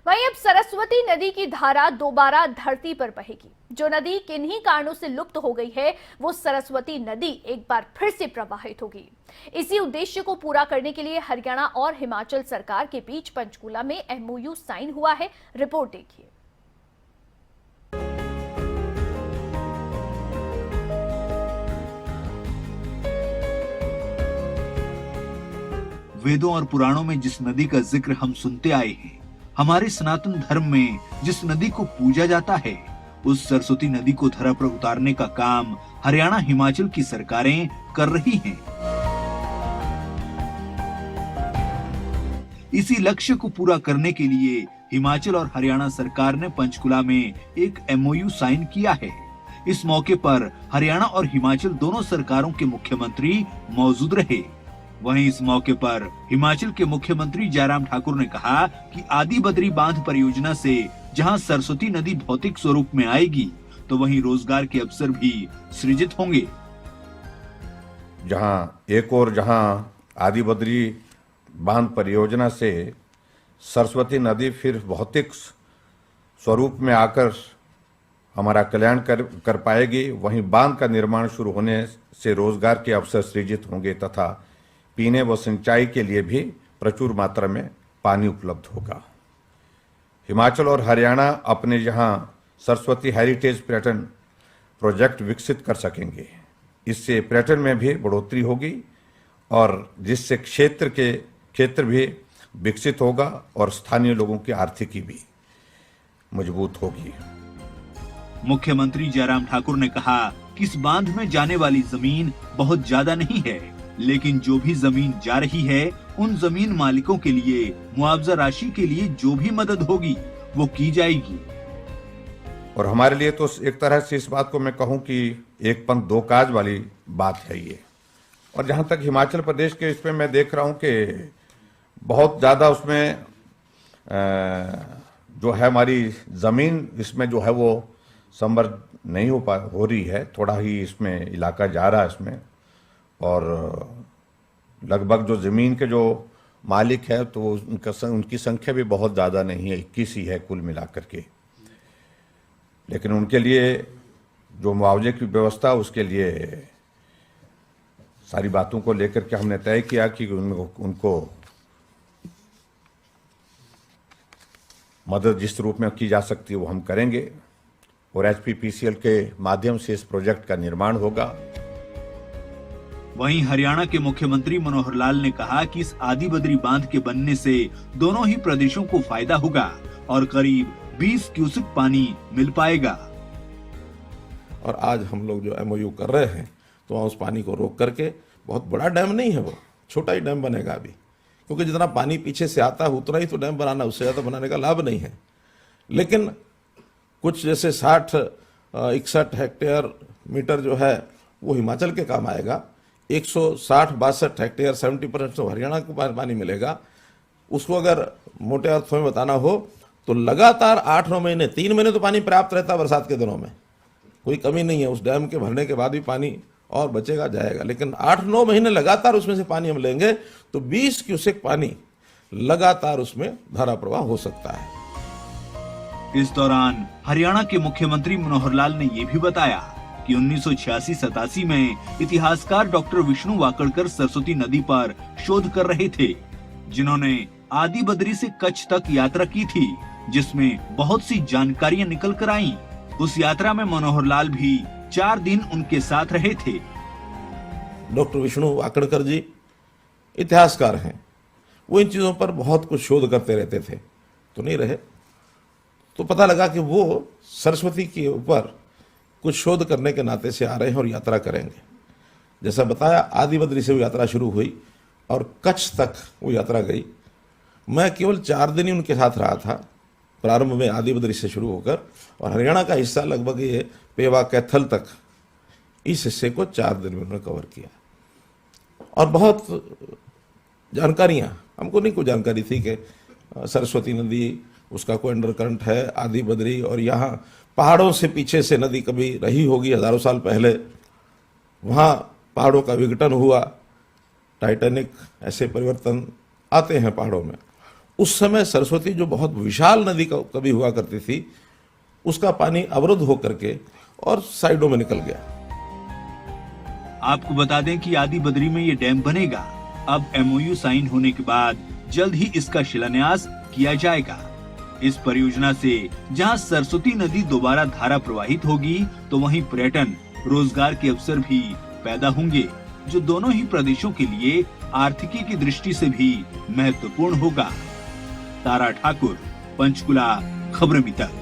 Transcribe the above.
वहीं अब सरस्वती नदी की धारा दोबारा धरती पर बहेगी। जो नदी किन्हीं कारणों से लुप्त हो गई है, वो सरस्वती नदी एक बार फिर से प्रवाहित होगी। इसी उद्देश्य को पूरा करने के लिए हरियाणा और हिमाचल सरकार के बीच पंचकूला में एमओयू साइन हुआ है। रिपोर्ट देखिए। वेदों और पुराणों में जिस नदी का जिक्र हम सुनते आए हैं, हमारे सनातन धर्म में जिस नदी को पूजा जाता है, उस सरस्वती नदी को धरा पर उतारने का काम हरियाणा हिमाचल की सरकारें कर रही हैं। इसी लक्ष्य को पूरा करने के लिए हिमाचल और हरियाणा सरकार ने पंचकुला में एक एमओयू साइन किया है। इस मौके पर हरियाणा और हिमाचल दोनों सरकारों के मुख्यमंत्री मौजूद रहे। वहीं इस मौके पर हिमाचल के मुख्यमंत्री जयराम ठाकुर ने कहा कि आदि बद्री बांध परियोजना से जहां सरस्वती नदी भौतिक स्वरूप में आएगी, तो वहीं रोजगार के अवसर भी सृजित होंगे। जहां आदि बद्री बांध परियोजना से सरस्वती नदी फिर भौतिक स्वरूप में आकर हमारा कल्याण कर पाएगी, वहीं बांध का निर्माण शुरू होने से रोजगार के अवसर सृजित होंगे तथा पीने व सिंचाई के लिए भी प्रचुर मात्रा में पानी उपलब्ध होगा। हिमाचल और हरियाणा अपने यहां सरस्वती हेरिटेज पर्यटन प्रोजेक्ट विकसित कर सकेंगे। इससे पर्यटन में भी बढ़ोतरी होगी और जिससे क्षेत्र भी विकसित होगा और स्थानीय लोगों की आर्थिकी भी मजबूत होगी। मुख्यमंत्री जयराम ठाकुर ने कहा कि इस बांध में जाने वाली जमीन बहुत ज्यादा नहीं है, लेकिन जो भी जमीन जा रही है, उन जमीन मालिकों के लिए मुआवजा राशि के लिए जो भी मदद होगी वो की जाएगी। और हमारे लिए तो एक तरह से इस बात को मैं कहूं कि एक पंथ दो काज वाली बात है ये। और जहां तक हिमाचल प्रदेश के इसमें मैं देख रहा हूं कि बहुत ज्यादा उसमें जो है हमारी जमीन इसमें जो है वो समृद्ध नहीं हो रही है। थोड़ा ही इसमें इलाका जा रहा है इसमें, और लगभग जो जमीन के जो मालिक है तो उनकी संख्या भी बहुत ज़्यादा नहीं है, 21 ही है कुल मिलाकर के। लेकिन उनके लिए जो मुआवजे की व्यवस्था, उसके लिए सारी बातों को लेकर के हमने तय किया कि उनको मदद जिस रूप में की जा सकती है वो हम करेंगे और एचपीपीसीएल के माध्यम से इस प्रोजेक्ट का निर्माण होगा। वहीं हरियाणा के मुख्यमंत्री मनोहर लाल ने कहा कि इस आदि बद्री बांध के बनने से दोनों ही प्रदेशों को फायदा होगा और करीब 20 क्यूसेक पानी मिल पाएगा। और आज हम लोग जो एमओयू कर रहे हैं तो वहाँ उस पानी को रोक करके, बहुत बड़ा डैम नहीं है वो, छोटा ही डैम बनेगा अभी, क्योंकि जितना पानी पीछे से आता है उतना ही तो डैम बनाना, उससे ज़्यादा बनाने का लाभ नहीं है। लेकिन कुछ जैसे 61 हेक्टेयर मीटर जो है वो हिमाचल के काम आएगा, 160-62 हेक्टेयर 70% तो हरियाणा को पानी मिलेगा। उसको अगर मोटे अर्थों में बताना हो तो लगातार 8-9 महीने, 3 महीने तो पानी पर्याप्त रहता है बरसात के दिनों में, कोई कमी नहीं है। उस डैम के भरने के बाद भी पानी और बचेगा जाएगा, लेकिन 8-9 महीने लगातार उसमें से पानी हम लेंगे तो 20 क्यूसेक पानी लगातार उसमें धारा प्रवाह हो सकता है। इस दौरान हरियाणा के मुख्यमंत्री मनोहर लाल ने ये भी बताया कि 1986-87 में इतिहासकार डॉक्टर विष्णु वाकड़कर सरस्वती नदी पर शोध कर रहे थे, जिन्होंने आदि बद्री से कच्छ तक यात्रा की थी, जिसमें बहुत सी जानकारियां निकल कर आईं। उस यात्रा में मनोहर लाल भी 4 दिन उनके साथ रहे थे। डॉक्टर विष्णु वाकड़कर जी इतिहासकार हैं, वो इन चीजों पर बहुत कुछ शोध करते रहते थे, तो नहीं रहे, तो पता लगा कि वो सरस्वती के ऊपर कुछ शोध करने के नाते से आ रहे हैं और यात्रा करेंगे। जैसा बताया, आदि बद्री से वो यात्रा शुरू हुई और कच्छ तक वो यात्रा गई। मैं केवल 4 दिन ही उनके साथ रहा था, प्रारंभ में आदि बद्री से शुरू होकर, और हरियाणा का हिस्सा लगभग ये पेवा कैथल तक, इस हिस्से को 4 दिन में उन्होंने कवर किया। और बहुत जानकारियाँ, हमको नहीं कोई जानकारी थी कि सरस्वती नदी, उसका कोई अंडर करंट है, आदि बद्री, और यहाँ पहाड़ों से पीछे से नदी कभी रही होगी हजारों साल पहले, वहाँ पहाड़ों का विघटन हुआ, टाइटैनिक, ऐसे परिवर्तन आते हैं पहाड़ों में, उस समय सरस्वती जो बहुत विशाल नदी कभी हुआ करती थी, उसका पानी अवरुद्ध होकर के और साइडों में निकल गया। आपको बता दें कि आदि बद्री में ये डैम बनेगा। अब एमओयू साइन होने के बाद जल्द ही इसका शिलान्यास किया जाएगा। इस परियोजना से जहां सरस्वती नदी दोबारा धारा प्रवाहित होगी, तो वहीं पर्यटन, रोजगार के अवसर भी पैदा होंगे, जो दोनों ही प्रदेशों के लिए आर्थिकी की दृष्टि से भी महत्वपूर्ण होगा। तारा ठाकुर, पंचकुला, खबरें अभी तक।